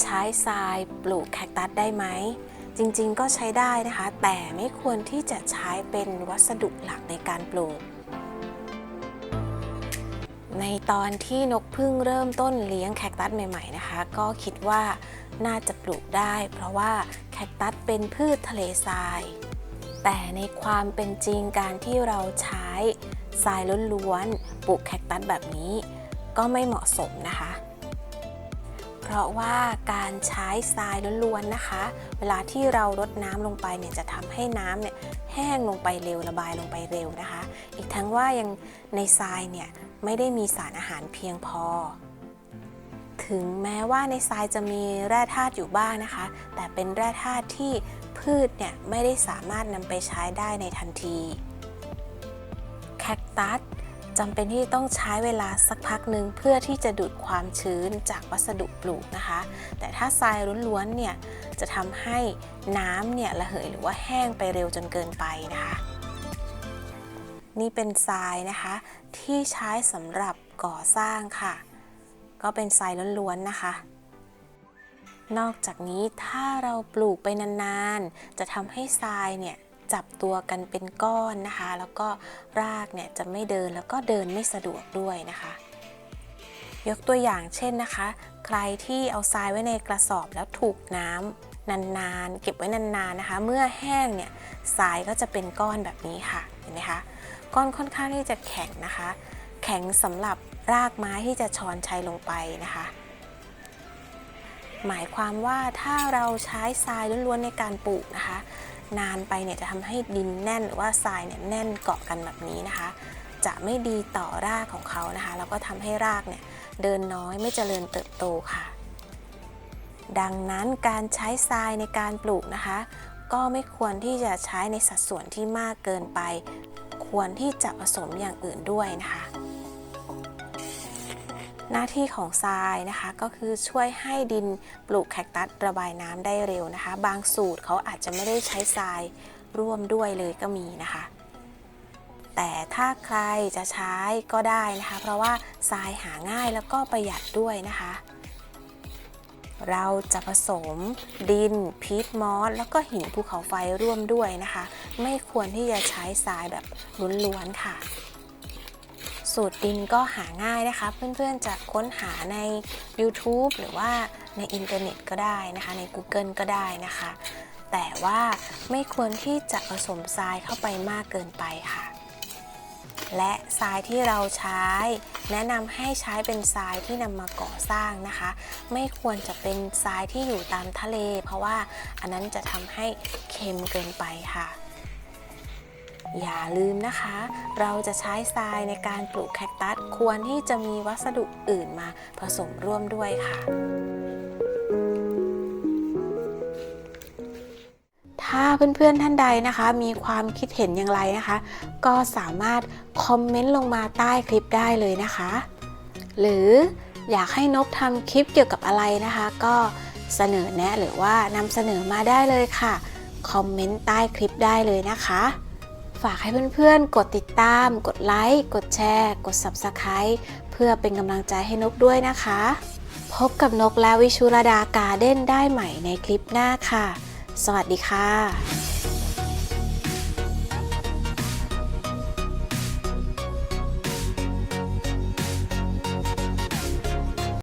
ใช้ทรายปลูกแคคตัสได้ไหมจริงๆก็ใช้ได้นะคะแต่ไม่ควรที่จะใช้เป็นวัสดุหลักในการปลูกในตอนที่นกผึ้งเริ่มต้นเลี้ยงแคคตัสใหม่ๆนะคะก็คิดว่าน่าจะปลูกได้เพราะว่าแคคตัสเป็นพืชทะเลทรายแต่ในความเป็นจริงการที่เราใช้ทรายล้วนๆปลูกแคคตัสแบบนี้ก็ไม่เหมาะสมนะคะเพราะว่าการใช้ทรายล้วนๆนะคะเวลาที่เรารดน้ำลงไปเนี่ยจะทำให้น้ำเนี่ยแห้งลงไปเร็วระบายลงไปเร็วนะคะอีกทั้งว่ายังในทรายเนี่ยไม่ได้มีสารอาหารเพียงพอถึงแม้ว่าในทรายจะมีแร่ธาตุอยู่บ้างนะคะแต่เป็นแร่ธาตุที่พืชเนี่ยไม่ได้สามารถนำไปใช้ได้ในทันทีแคคตัสจำเป็นที่ต้องใช้เวลาสักพักหนึ่งเพื่อที่จะดูดความชื้นจากวัสดุปลูกนะคะแต่ถ้าทรายล้วนๆเนี่ยจะทำให้น้ำเนี่ยระเหยหรือว่าแห้งไปเร็วจนเกินไปนะคะนี่เป็นทรายนะคะที่ใช้สำหรับก่อสร้างค่ะก็เป็นทรายล้วนๆนะคะนอกจากนี้ถ้าเราปลูกไปนานๆจะทำให้ทรายเนี่ยจับตัวกันเป็นก้อนนะคะแล้วก็รากเนี่ยจะไม่เดินแล้วก็เดินไม่สะดวกด้วยนะคะยกตัวอย่างเช่นนะคะใครที่เอาทรายไว้ในกระสอบแล้วถูกน้ำนานๆเก็บไว้นานๆนะคะเมื่อแห้งเนี่ยทรายก็จะเป็นก้อนแบบนี้ค่ะเห็นไหมคะก้อนค่อนข้างที่จะแข็งนะคะแข็งสำหรับรากไม้ที่จะช้อนชัยลงไปนะคะหมายความว่าถ้าเราใช้ทรายล้วนๆในการปลูกนะคะนานไปเนี่ยจะทำให้ดินแน่นหรือว่าทรายเนี่ยแน่นเกาะกันแบบนี้นะคะจะไม่ดีต่อรากของเขานะคะแล้วก็ทำให้รากเนี่ยเดินน้อยไม่เจริญเติบโตค่ะดังนั้นการใช้ทรายในการปลูกนะคะก็ไม่ควรที่จะใช้ในสัดส่วนที่มากเกินไปควรที่จะผสมอย่างอื่นด้วยนะคะหน้าที่ของทรายนะคะก็คือช่วยให้ดินปลูกแคคตัสระบายน้ำได้เร็วนะคะบางสูตรเขาอาจจะไม่ได้ใช้ทรายร่วมด้วยเลยก็มีนะคะแต่ถ้าใครจะใช้ก็ได้นะคะเพราะว่าทรายหาง่ายแล้วก็ประหยัดด้วยนะคะเราจะผสมดินพีทมอสแล้วก็หินภูเขาไฟร่วมด้วยนะคะไม่ควรที่จะใช้ทรายแบบล้วนๆค่ะสูตรดินก็หาง่ายนะคะเพื่อนๆจะค้นหาใน YouTube หรือว่าในอินเทอร์เน็ตก็ได้นะคะใน Google ก็ได้นะคะแต่ว่าไม่ควรที่จะผสมทรายเข้าไปมากเกินไปค่ะและทรายที่เราใช้แนะนำให้ใช้เป็นทรายที่นำมาก่อสร้างนะคะไม่ควรจะเป็นทรายที่อยู่ตามทะเลเพราะว่าอันนั้นจะทำให้เค็มเกินไปค่ะอย่าลืมนะคะเราจะใช้ทรายในการปลูกแคคตัสควรที่จะมีวัสดุอื่นมาผสมร่วมด้วยค่ะถ้าเพื่อนๆท่านใดนะคะมีความคิดเห็นอย่างไรนะคะก็สามารถคอมเมนต์ลงมาใต้คลิปได้เลยนะคะหรืออยากให้นกทำคลิปเกี่ยวกับอะไรนะคะก็เสนอแนะหรือว่านำเสนอมาได้เลยค่ะคอมเมนต์ใต้คลิปได้เลยนะคะฝากให้เพื่อนๆกดติดตามกดไลค์กดแชร์กด Subscribe เพื่อเป็นกำลังใจให้นกด้วยนะคะพบกับนกและวิชุรดาการ์เด้นได้ใหม่ในคลิปหน้าค่ะสวัสดีค่ะ